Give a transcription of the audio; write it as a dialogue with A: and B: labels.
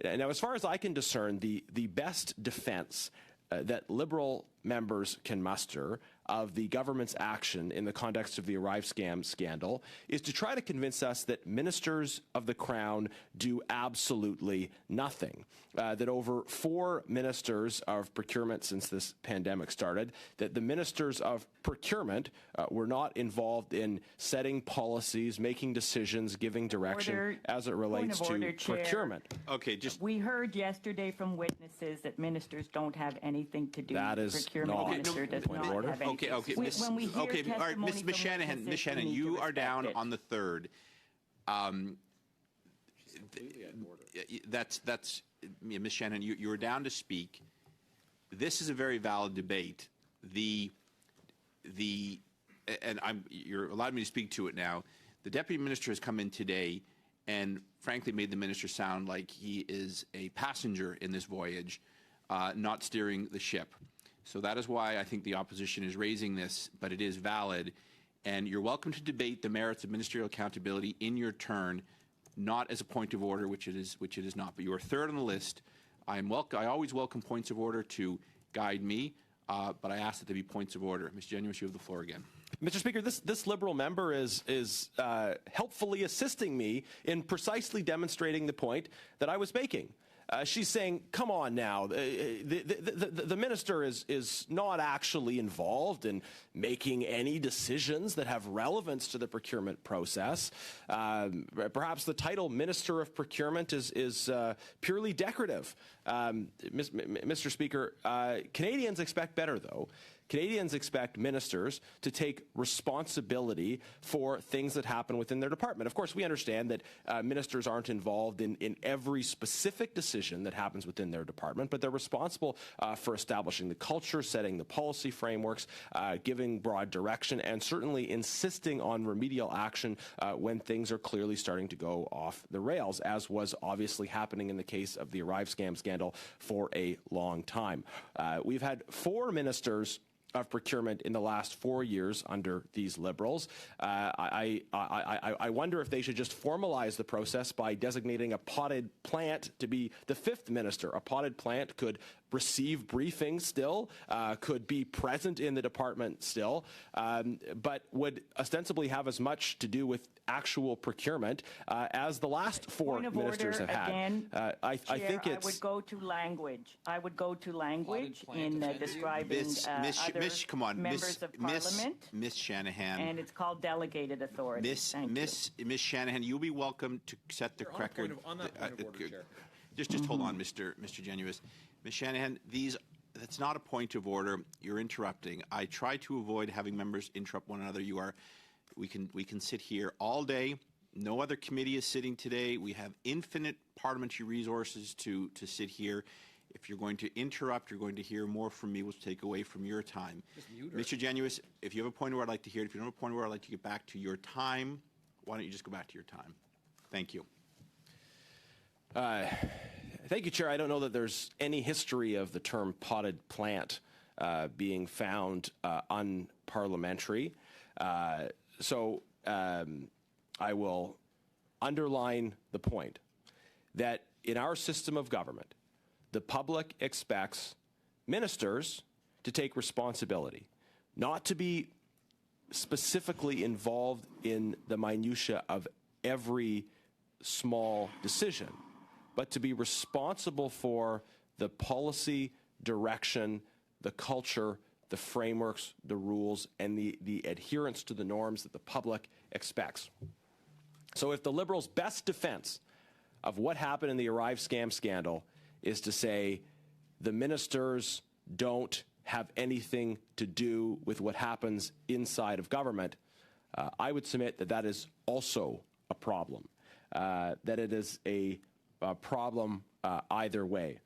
A: Now, as far as I can discern, the best defense that Liberal members can muster of the government's action in the context of the Arrive scam scandal is to try to convince us that ministers of the Crown do absolutely nothing. That over 4 ministers of procurement since this pandemic started, that the ministers of procurement were not involved in setting policies, making decisions, giving direction as it relates to procurement.
B: Okay,
C: we heard yesterday from witnesses that ministers don't have anything to do.
A: That is
C: procurement minister does not have anything.
B: Okay,
C: When we hear
B: all right, Ms. Shanahan, you are down on the third. That's Ms. Shanahan, you are down to speak. This is a very valid debate. You're allowed me to speak to it now. The deputy minister has come in today and frankly made the minister sound like he is a passenger in this voyage, not steering the ship. So that is why I think the opposition is raising this, but it is valid. And you're welcome to debate the merits of ministerial accountability in your turn, not as a point of order, which it is not. But you are third on the list. I always welcome points of order to guide me, but I ask that there be points of order. Mr. Genuis, you have the floor again.
A: Mr. Speaker, this Liberal member is helpfully assisting me in precisely demonstrating the point that I was making. She's saying, come on now, the minister is not actually involved in making any decisions that have relevance to the procurement process. Perhaps the title Minister of Procurement is purely decorative. Mr. Speaker, Canadians expect better, though. Canadians expect ministers to take responsibility for things that happen within their department. Of course, we understand that ministers aren't involved in every specific decision that happens within their department, but they're responsible for establishing the culture, setting the policy frameworks, giving broad direction, and certainly insisting on remedial action when things are clearly starting to go off the rails, as was obviously happening in the case of the Arrive scam scandal for a long time. We've had 4 ministers of procurement in the last 4 years under these Liberals. I wonder if they should just formalize the process by designating a potted plant to be the 5th minister. A potted plant could receive briefings still, could be present in the department still, but would ostensibly have as much to do with actual procurement as the last 4 ministers have had.
C: Again,
A: I think it's...
C: I would go to language. I would go to language in describing other members of Parliament.
B: Ms. Shanahan.
C: And it's called delegated authority.
B: Ms. Shanahan, you'll be welcome to set the record.
D: On that point of order, Chair.
B: Just hold on, Mr. Genuis. Ms. Shanahan, that's not a point of order. You're interrupting. I try to avoid having members interrupt one another. We can sit here all day. No other committee is sitting today. We have infinite parliamentary resources to sit here. If you're going to interrupt, you're going to hear more from me, which will take away from your time. Mr. Genuis, if you have a point of order, I'd like to hear it. If you don't have a point of order, I'd like to get back to your time. Why don't you just go back to your time? Thank you.
A: Thank you, Chair. I don't know that there's any history of the term potted plant being found unparliamentary. So I will underline the point that in our system of government, the public expects ministers to take responsibility, not to be specifically involved in the minutia of every small decision, but to be responsible for the policy, direction, the culture, the frameworks, the rules, and the adherence to the norms that the public expects. So if the Liberals' best defense of what happened in the Arrive scam scandal is to say the ministers don't have anything to do with what happens inside of government, I would submit that that is also a problem, that it is a problem either way.